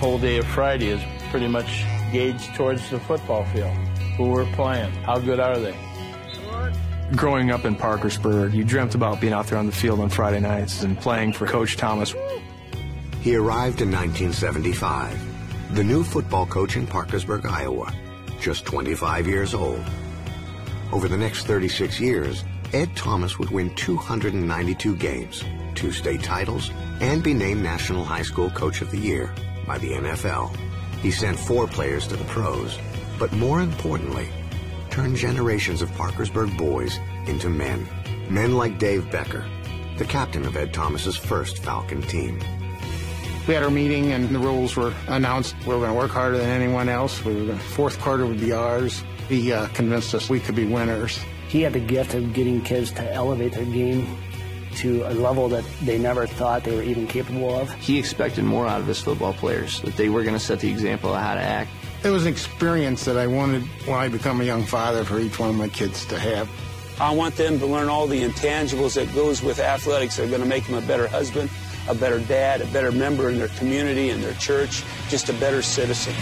whole day of Friday is pretty much gauged towards the football field. Who we're playing, how good are they? Growing up in Parkersburg, you dreamt about being out there on the field on Friday nights and playing for Coach Thomas. He arrived in 1975, the new football coach in Parkersburg, Iowa, just 25 years old. Over the next 36 years, Ed Thomas would win 292 games, 2 state titles, and be named National High School Coach of the Year by the NFL. He sent 4 players to the pros, but more importantly, turned generations of Parkersburg boys into men. Men like Dave Becker, the captain of Ed Thomas's first Falcon team. We had our meeting and the rules were announced. We were going to work harder than anyone else. Fourth quarter would be ours. He convinced us we could be winners. He had the gift of getting kids to elevate their game to a level that they never thought they were even capable of. He expected more out of his football players, that they were going to set the example of how to act. It was an experience that I wanted, when I become a young father, for each one of my kids to have. I want them to learn all the intangibles that goes with athletics that are going to make them a better husband, a better dad, a better member in their community and their church, just a better citizen.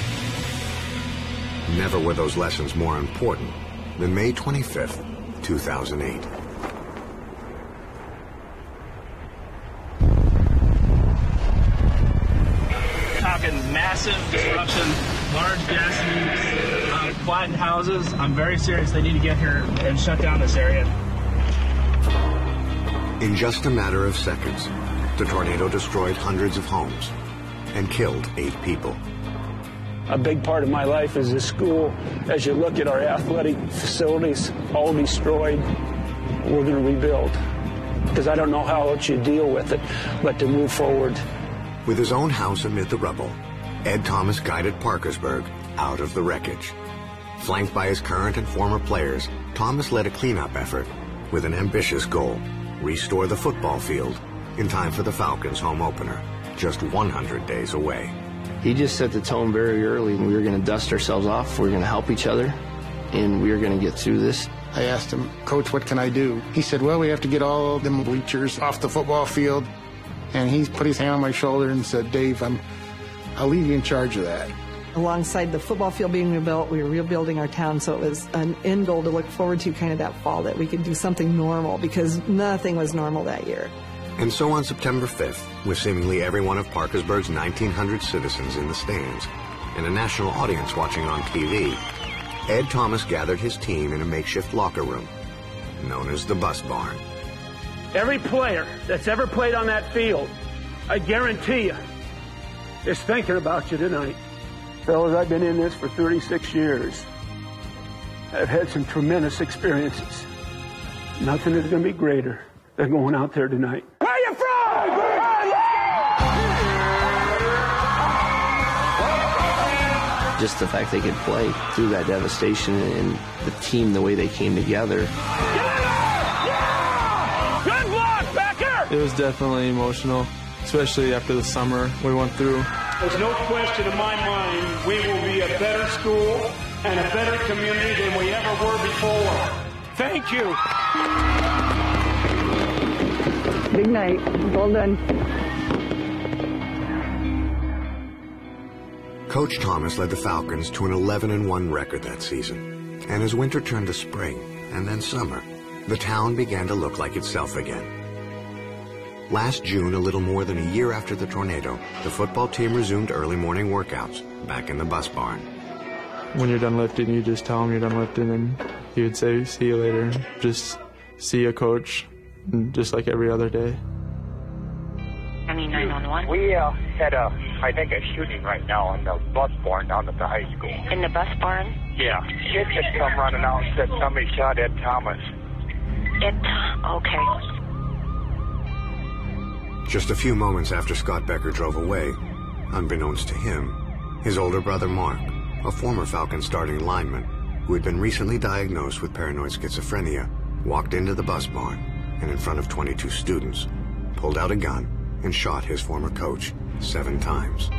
Never were those lessons more important than May 25th, 2008. Talking massive disruption, large gas leaks, flattened houses. I'm very serious. They need to get here and shut down this area. In just a matter of seconds, the tornado destroyed hundreds of homes and killed 8 people. A big part of my life is this school. As you look at our athletic facilities, all destroyed, we're going to rebuild. Because I don't know how else you deal with it, but to move forward. With his own house amid the rubble, Ed Thomas guided Parkersburg out of the wreckage. Flanked by his current and former players, Thomas led a cleanup effort with an ambitious goal: restore the football field in time for the Falcons' home opener, just 100 days away. He just set the tone very early, and we were going to dust ourselves off. We were going to help each other, and we were going to get through this. I asked him, Coach, what can I do? He said, well, we have to get all them bleachers off the football field. And he put his hand on my shoulder and said, Dave, I'll leave you in charge of that. Alongside the football field being rebuilt, we were rebuilding our town, so it was an end goal to look forward to kind of that fall, that we could do something normal, because nothing was normal that year. And so on September 5th, with seemingly every one of Parkersburg's 1,900 citizens in the stands and a national audience watching on TV, Ed Thomas gathered his team in a makeshift locker room known as the Bus Barn. Every player that's ever played on that field, I guarantee you, is thinking about you tonight. Fellas, I've been in this for 36 years. I've had some tremendous experiences. Nothing is going to be greater than going out there tonight. Where are you from? Just the fact they could play through that devastation and the team, the way they came together. It was definitely emotional, especially after the summer we went through. There's no question in my mind we will be a better school and a better community than we ever were before. Thank you. Big night. Well done. Coach Thomas led the Falcons to an 11-1 record that season. And as winter turned to spring and then summer, the town began to look like itself again. Last June, a little more than a year after the tornado, the football team resumed early morning workouts back in the Bus Barn. When you're done lifting, you just tell him you're done lifting, and he would say, see you later. Just see a coach, just like every other day. 911. We had I think a shooting right now in the Bus Barn down at the high school. In the Bus Barn? Yeah. Kids had come running out and said somebody shot Ed Thomas. Okay. Just a few moments after Scott Becker drove away, unbeknownst to him, his older brother Mark, a former Falcon starting lineman who had been recently diagnosed with paranoid schizophrenia, walked into the Bus Barn and in front of 22 students, pulled out a gun and shot his former coach 7 times.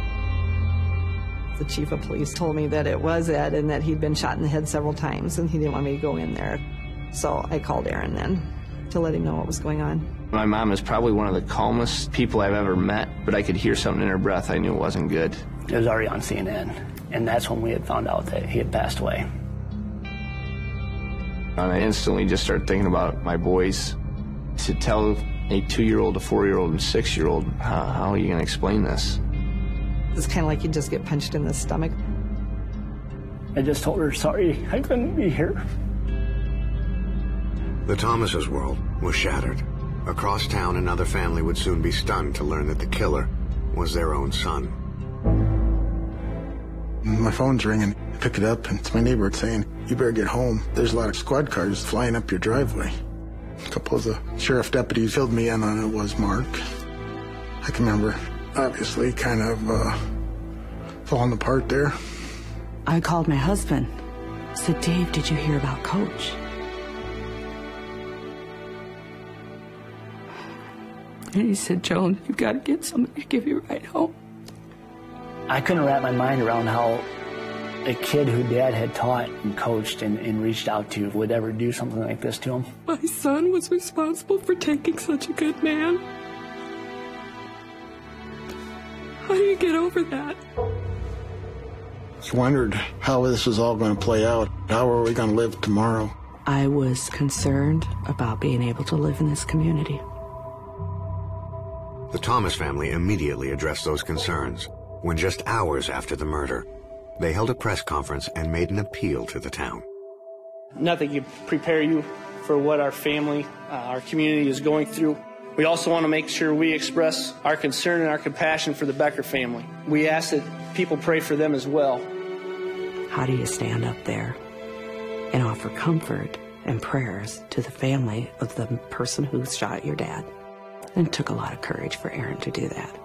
The chief of police told me that it was Ed and that he'd been shot in the head several times and he didn't want me to go in there. So I called Aaron then to let him know what was going on. My mom is probably one of the calmest people I've ever met, but I could hear something in her breath. I knew it wasn't good. It was already on CNN, and that's when we had found out that he had passed away. And I instantly just started thinking about my boys. To tell a 2-year-old, a 4-year-old, and a 6-year-old, how are you going to explain this? It's kind of like you just get punched in the stomach. I just told her, sorry, I couldn't be here. The Thomases' world was shattered. Across town, another family would soon be stunned to learn that the killer was their own son. My phone's ringing. I pick it up, and it's my neighbor saying, you better get home. There's a lot of squad cars flying up your driveway. A couple of the sheriff deputies filled me in on it was Mark. I can remember, obviously, kind of falling apart there. I called my husband. Said, Dave, did you hear about Coach? And he said, Joan, you've got to get somebody to give you a ride home. I couldn't wrap my mind around how a kid who Dad had taught and coached and reached out to would ever do something like this to him. My son was responsible for taking such a good man. How do you get over that? Just wondered how this was all going to play out. How are we going to live tomorrow? I was concerned about being able to live in this community. The Thomas family immediately addressed those concerns when just hours after the murder, they held a press conference and made an appeal to the town. Nothing can prepare you for what our family, our community is going through. We also want to make sure we express our concern and our compassion for the Becker family. We ask that people pray for them as well. How do you stand up there and offer comfort and prayers to the family of the person who shot your dad? And it took a lot of courage for Aaron to do that.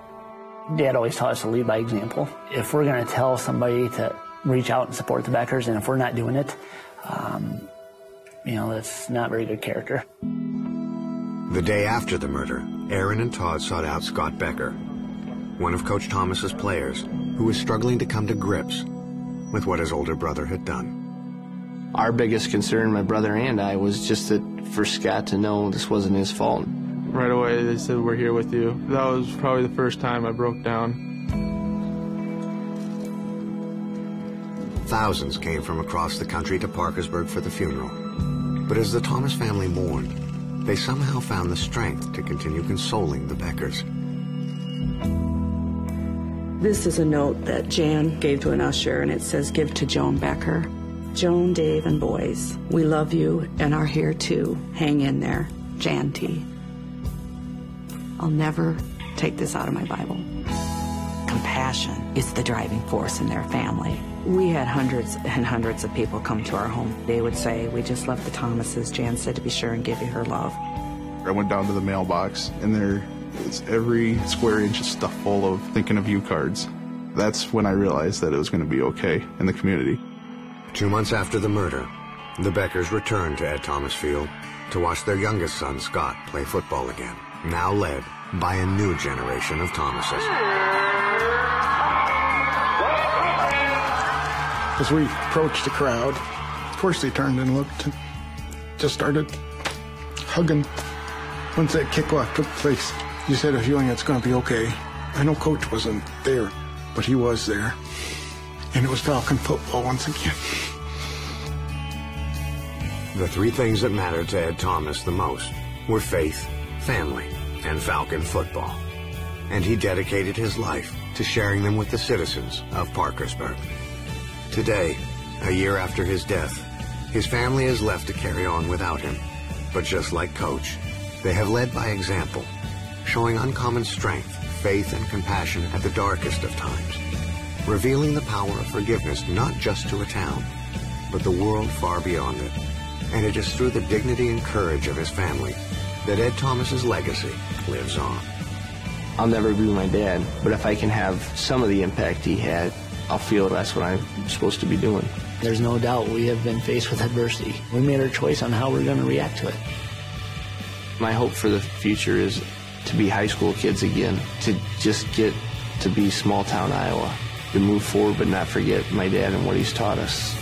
Dad always taught us to lead by example. If we're going to tell somebody to reach out and support the Beckers, and if we're not doing it, that's not very good character. The day after the murder, Aaron and Todd sought out Scott Becker, one of Coach Thomas's players, who was struggling to come to grips with what his older brother had done. Our biggest concern, my brother and I, was just that for Scott to know this wasn't his fault. Right away, they said, we're here with you. That was probably the first time I broke down. Thousands came from across the country to Parkersburg for the funeral. But as the Thomas family mourned, they somehow found the strength to continue consoling the Beckers. This is a note that Jan gave to an usher, and it says, give to Joan Becker. Joan, Dave, and boys, we love you and are here too. Hang in there. Jan T. I'll never take this out of my Bible. Compassion is the driving force in their family. We had hundreds and hundreds of people come to our home. They would say, we just left the Thomases. Jan said to be sure and give you her love. I went down to the mailbox, and there was every square inch of stuff full of thinking of you cards. That's when I realized that it was going to be okay in the community. 2 months after the murder, the Beckers returned to Ed Thomas Field to watch their youngest son, Scott, play football again, now led by a new generation of Thomases. As we approached the crowd, of course they turned and looked and just started hugging. Once that kickoff took place, you said a feeling it's going to be okay. I know Coach wasn't there, but he was there. And it was Falcon football once again. The three things that mattered to Ed Thomas the most were faith, family, and Falcon football. And he dedicated his life to sharing them with the citizens of Parkersburg. Today, a year after his death, his family is left to carry on without him. But just like Coach, they have led by example, showing uncommon strength, faith, and compassion at the darkest of times, revealing the power of forgiveness not just to a town, but the world far beyond it. And it is through the dignity and courage of his family that Ed Thomas's legacy lives on. I'll never be my dad, but if I can have some of the impact he had, I'll feel that's what I'm supposed to be doing. There's no doubt we have been faced with adversity. We made our choice on how we're going to react to it. My hope for the future is to be high school kids again, to just get to be small town Iowa, to move forward but not forget my dad and what he's taught us.